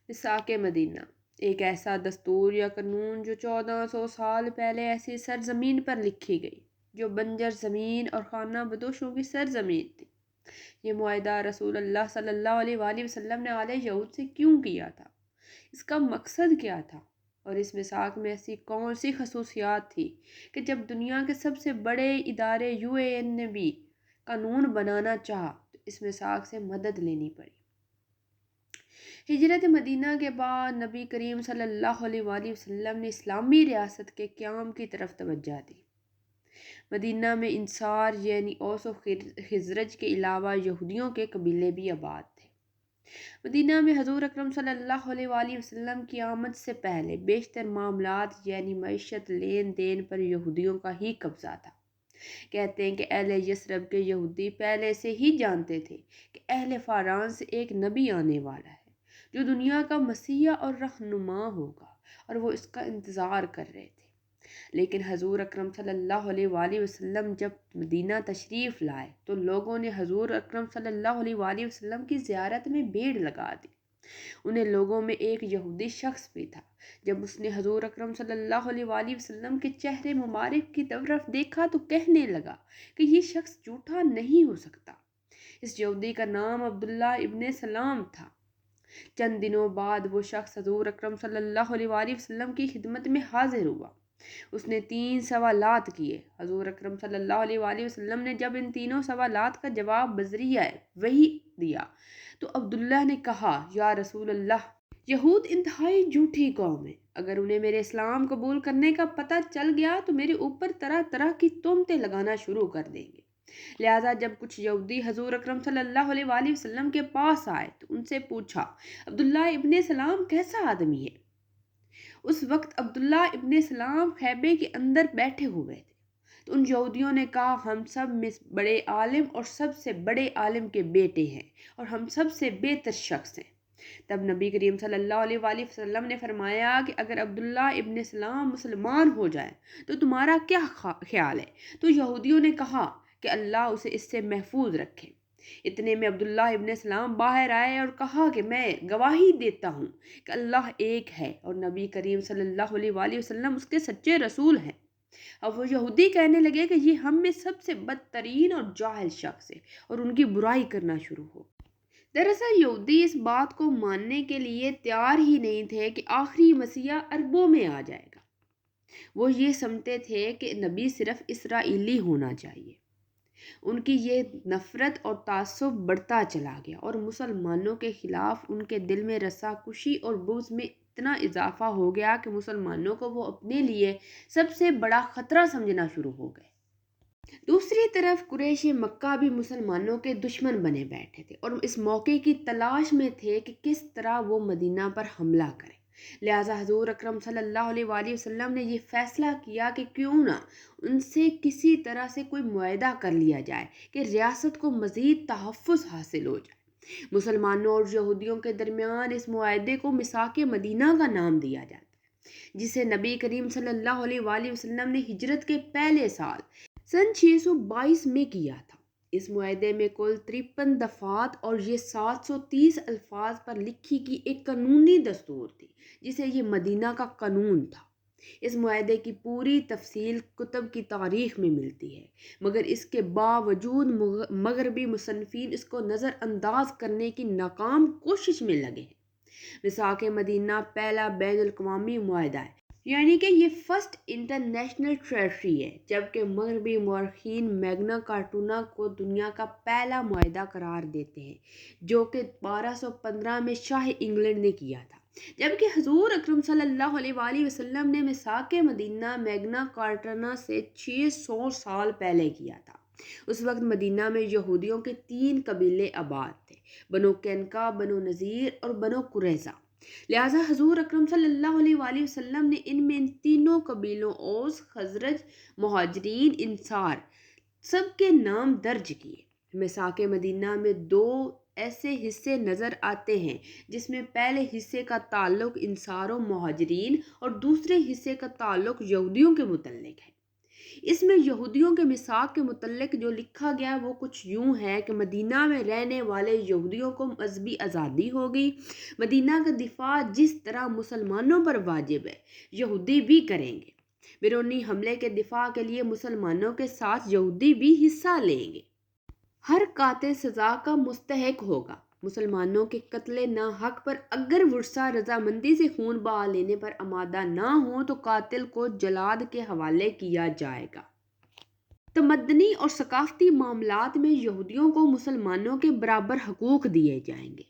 مساک مدینہ ایک ایسا دستور یا قانون جو 1400 سال پہلے ایسی سرزمین پر لکھی گئی جو بنجر زمین اور خانہ بدوشوں کی سرزمین تھی۔ یہ معاہدہ رسول اللہ صلی اللہ علیہ وآلہ وسلم نے آل یہود سے کیوں کیا تھا؟ اس کا مقصد کیا تھا؟ اور اس میثاق میں ایسی کون سی خصوصیات تھی کہ جب دنیا کے سب سے بڑے ادارے UN نے بھی قانون بنانا چاہا تو اس میثاق سے مدد لینی پڑی؟ ہجرت مدینہ کے بعد نبی کریم صلی اللہ علیہ وآلہ وسلم نے اسلامی ریاست کے قیام کی طرف توجہ دی۔ مدینہ میں انصار یعنی اوس و خزرج کے علاوہ یہودیوں کے قبیلے بھی آباد تھے۔ مدینہ میں حضور اکرم صلی اللہ علیہ وآلہ وسلم کی آمد سے پہلے بیشتر معاملات یعنی معیشت لین دین پر یہودیوں کا ہی قبضہ تھا۔ کہتے ہیں کہ اہل یثرب کے یہودی پہلے سے ہی جانتے تھے کہ اہل فاران سے ایک نبی آنے والا ہے جو دنیا کا مسیح اور رہنما ہوگا، اور وہ اس کا انتظار کر رہے تھے۔ لیکن حضور اکرم صلی اللہ علیہ وآلہ وسلم جب مدینہ تشریف لائے تو لوگوں نے حضور اکرم صلی اللہ علیہ وآلہ وسلم کی زیارت میں بھیڑ لگا دی۔ انہیں لوگوں میں ایک یہودی شخص بھی تھا۔ جب اس نے حضور اکرم صلی اللہ علیہ وآلہ وسلم کے چہرے مبارک کی طرف دیکھا تو کہنے لگا کہ یہ شخص جھوٹا نہیں ہو سکتا۔ اس یہودی کا نام عبداللہ ابن سلام تھا۔ چند دنوں بعد وہ شخص حضور اکرم صلی اللہ علیہ وآلہ وسلم کی خدمت میں حاضر ہوا۔ اس نے 3 سوالات کیے۔ حضور اکرم صلی اللہ علیہ وآلہ وسلم نے جب ان تینوں سوالات کا جواب بذریعہ وحی دیا تو عبداللہ نے کہا، یا رسول اللہ، یہود انتہائی جھوٹی قوم ہے۔ اگر انہیں میرے اسلام قبول کرنے کا پتہ چل گیا تو میرے اوپر طرح طرح کی تہمتیں لگانا شروع کر دیں گے۔ لہٰذا جب کچھ یہودی حضور اکرم صلی اللہ علیہ وآلہ وسلم کے پاس آئے تو ان سے پوچھا، عبداللہ ابن سلام کیسا آدمی ہے؟ اس وقت عبداللہ ابن سلام خیمے کے اندر بیٹھے ہوئے تھے۔ تو ان یہودیوں نے کہا، ہم سب میں بڑے عالم اور سب سے بڑے عالم کے بیٹے ہیں اور ہم سب سے بہتر شخص ہیں۔ تب نبی کریم صلی اللہ علیہ وآلہ وسلم نے فرمایا کہ اگر عبداللہ ابن سلام مسلمان ہو جائے تو تمہارا کیا خیال ہے؟ تو یہودیوں نے کہا کہ اللہ اسے اس سے محفوظ رکھے۔ اتنے میں عبداللہ ابن سلام باہر آئے اور کہا کہ میں گواہی دیتا ہوں کہ اللہ ایک ہے اور نبی کریم صلی اللہ علیہ وآلہ وسلم اس کے سچے رسول ہیں۔ اب وہ یہودی کہنے لگے کہ یہ ہم میں سب سے بدترین اور جاہل شخص ہے، اور ان کی برائی کرنا شروع ہو۔ دراصل یہودی اس بات کو ماننے کے لیے تیار ہی نہیں تھے کہ آخری مسیح عربوں میں آ جائے گا۔ وہ یہ سمجھتے تھے کہ نبی صرف اسرائیلی ہونا چاہیے۔ ان کی یہ نفرت اور تعصب بڑھتا چلا گیا اور مسلمانوں کے خلاف ان کے دل میں رسا کشی اور بغض میں اتنا اضافہ ہو گیا کہ مسلمانوں کو وہ اپنے لیے سب سے بڑا خطرہ سمجھنا شروع ہو گئے۔ دوسری طرف قریش مکہ بھی مسلمانوں کے دشمن بنے بیٹھے تھے اور اس موقع کی تلاش میں تھے کہ کس طرح وہ مدینہ پر حملہ کریں۔ لہٰذا حضور اکرم صلی اللہ علیہ وآلہ وسلم نے یہ فیصلہ کیا کہ کیوں نہ ان سے کسی طرح سے کوئی معاہدہ کر لیا جائے کہ ریاست کو مزید تحفظ حاصل ہو جائے۔ مسلمانوں اور یہودیوں کے درمیان اس معاہدے کو میثاق مدینہ کا نام دیا جاتا ہے، جسے نبی کریم صلی اللہ علیہ وآلہ وسلم نے ہجرت کے پہلے سال سن 622 میں کیا تھا۔ اس معاہدے میں کل 53 دفعات اور یہ 730 الفاظ پر لکھی کی ایک قانونی دستور تھی جسے یہ مدینہ کا قانون تھا۔ اس معاہدے کی پوری تفصیل کتب کی تاریخ میں ملتی ہے، مگر اس کے باوجود مغربی مصنفین اس کو نظر انداز کرنے کی ناکام کوشش میں لگے ہیں۔ میثاق مدینہ پہلا بین الاقوامی معاہدہ ہے، یعنی کہ یہ فرسٹ انٹرنیشنل ٹریٹی ہے، جبکہ مغربی مورخین میگنا کارٹونا کو دنیا کا پہلا معاہدہ قرار دیتے ہیں جو کہ 1215 میں شاہ انگلینڈ نے کیا تھا، جبکہ حضور اکرم صلی اللہ علیہ وآلہ وسلم نے میثاق مدینہ میگنا کارٹونا سے 600 سال پہلے کیا تھا۔ اس وقت مدینہ میں یہودیوں کے 3 قبیلے آباد تھے، بنو قینقاع، بنو نذیر اور بنو قریظہ۔ لہٰذا حضور اکرم صلی اللہ علیہ وآلہ وسلم نے ان تینوں قبیلوں اوس، خزرج، مہاجرین، انصار سب کے نام درج کیے۔ میثاق مدینہ میں 2 ایسے حصے نظر آتے ہیں جس میں پہلے حصے کا تعلق انصار و مہاجرین اور دوسرے حصے کا تعلق یہودیوں کے متعلق ہے۔ اس میں یہودیوں کے میثاق کے متعلق جو لکھا گیا وہ کچھ یوں ہے کہ مدینہ میں رہنے والے یہودیوں کو مذہبی آزادی ہوگی۔ مدینہ کا دفاع جس طرح مسلمانوں پر واجب ہے یہودی بھی کریں گے۔ بیرونی حملے کے دفاع کے لیے مسلمانوں کے ساتھ یہودی بھی حصہ لیں گے۔ ہر قاتل سزا کا مستحق ہوگا۔ مسلمانوں کے قتل ناحق پر اگر ورثہ رضامندی سے خون بہا لینے پر آمادہ نہ ہوں تو قاتل کو جلاد کے حوالے کیا جائے گا۔ تمدنی اور ثقافتی معاملات میں یہودیوں کو مسلمانوں کے برابر حقوق دیے جائیں گے۔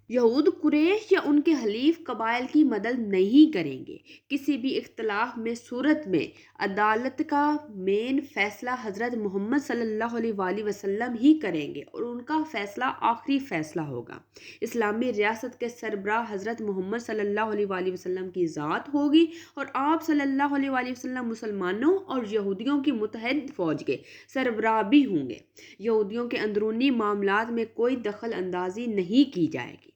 یہود قریش یا ان کے حلیف قبائل کی مدد نہیں کریں گے۔ کسی بھی اختلاف میں صورت میں عدالت کا مین فیصلہ حضرت محمد صلی اللہ علیہ وآلہ وسلم ہی کریں گے اور ان کا فیصلہ آخری فیصلہ ہوگا۔ اسلامی ریاست کے سربراہ حضرت محمد صلی اللہ علیہ وآلہ وسلم کی ذات ہوگی اور آپ صلی اللہ علیہ وآلہ وسلم مسلمانوں اور یہودیوں کی متحد فوج کے سربراہ بھی ہوں گے۔ یہودیوں کے اندرونی معاملات میں کوئی دخل اندازی نہیں کی جائے گی۔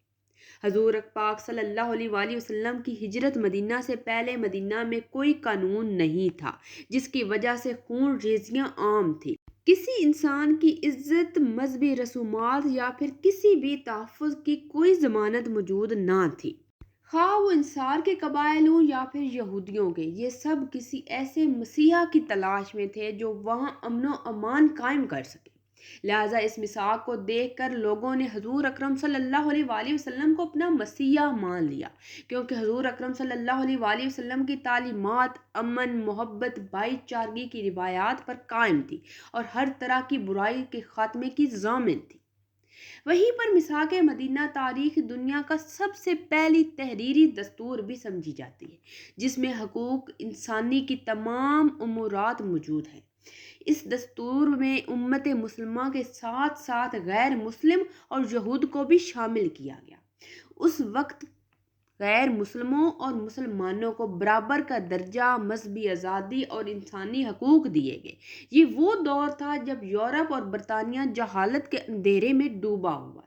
حضور پاک صلی اللہ علیہ وآلہ وسلم کی ہجرت مدینہ سے پہلے مدینہ میں کوئی قانون نہیں تھا جس کی وجہ سے خون ریزیاں عام تھی۔ کسی انسان کی عزت، مذہبی رسومات یا پھر کسی بھی تحفظ کی کوئی ضمانت موجود نہ تھی، خواہ وہ انصار کے قبائل ہوں یا پھر یہودیوں کے۔ یہ سب کسی ایسے مسیحا کی تلاش میں تھے جو وہاں امن و امان قائم کر سکے۔ لہٰذا اس میثاق کو دیکھ کر لوگوں نے حضور اکرم صلی اللہ علیہ وآلہ وسلم کو اپنا مسیحا مان لیا، کیونکہ حضور اکرم صلی اللہ علیہ وآلہ وسلم کی تعلیمات امن، محبت، بھائی چارگی کی روایات پر قائم تھی اور ہر طرح کی برائی کے خاتمے کی ضامن تھی۔ وہیں پر میثاق مدینہ تاریخ دنیا کا سب سے پہلی تحریری دستور بھی سمجھی جاتی ہے جس میں حقوق انسانی کی تمام امورات موجود ہیں۔ اس دستور میں امت مسلمہ کے ساتھ ساتھ غیر مسلم اور یہود کو بھی شامل کیا گیا۔ اس وقت غیر مسلموں اور مسلمانوں کو برابر کا درجہ، مذہبی آزادی اور انسانی حقوق دیے گئے۔ یہ وہ دور تھا جب یورپ اور برطانیہ جہالت کے اندھیرے میں ڈوبا ہوا تھا۔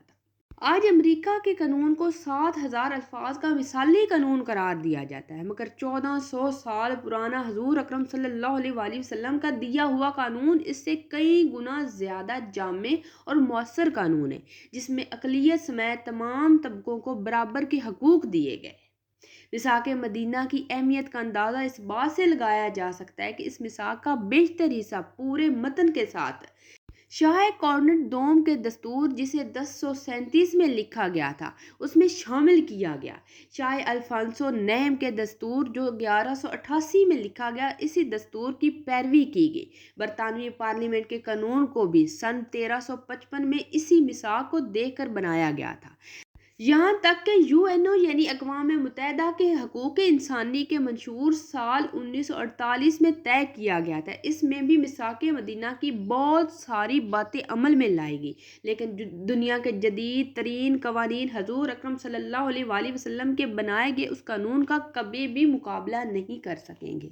آج امریکہ کے قانون کو 7,000 الفاظ کا مثالی قانون قرار دیا جاتا ہے، مگر 1400 سال پرانا حضور اکرم صلی اللہ علیہ وآلہ وسلم کا دیا ہوا قانون اس سے کئی گنا زیادہ جامع اور مؤثر قانون ہے، جس میں اقلیت سمیت تمام طبقوں کو برابر کے حقوق دیے گئے۔ میثاق مدینہ کی اہمیت کا اندازہ اس بات سے لگایا جا سکتا ہے کہ اس میثاق کا بیشتر حصہ پورے متن کے ساتھ شاہ کورنٹ دوم کے دستور جسے 1037 میں لکھا گیا تھا اس میں شامل کیا گیا۔ شاہ الفانسو نیم کے دستور جو 1188 میں لکھا گیا، اسی دستور کی پیروی کی گئی۔ برطانوی پارلیمنٹ کے قانون کو بھی سن 1355 میں اسی میثاق کو دیکھ کر بنایا گیا تھا۔ یہاں تک کہ UNO یعنی اقوام متحدہ کے حقوق انسانی کے منشور سال 1948 میں طے کیا گیا تھا۔ اس میں بھی میثاق مدینہ کی بہت ساری باتیں عمل میں لائی گئی، لیکن دنیا کے جدید ترین قوانین حضور اکرم صلی اللہ علیہ وآلہ وسلم کے بنائے گئے اس قانون کا کبھی بھی مقابلہ نہیں کر سکیں گے۔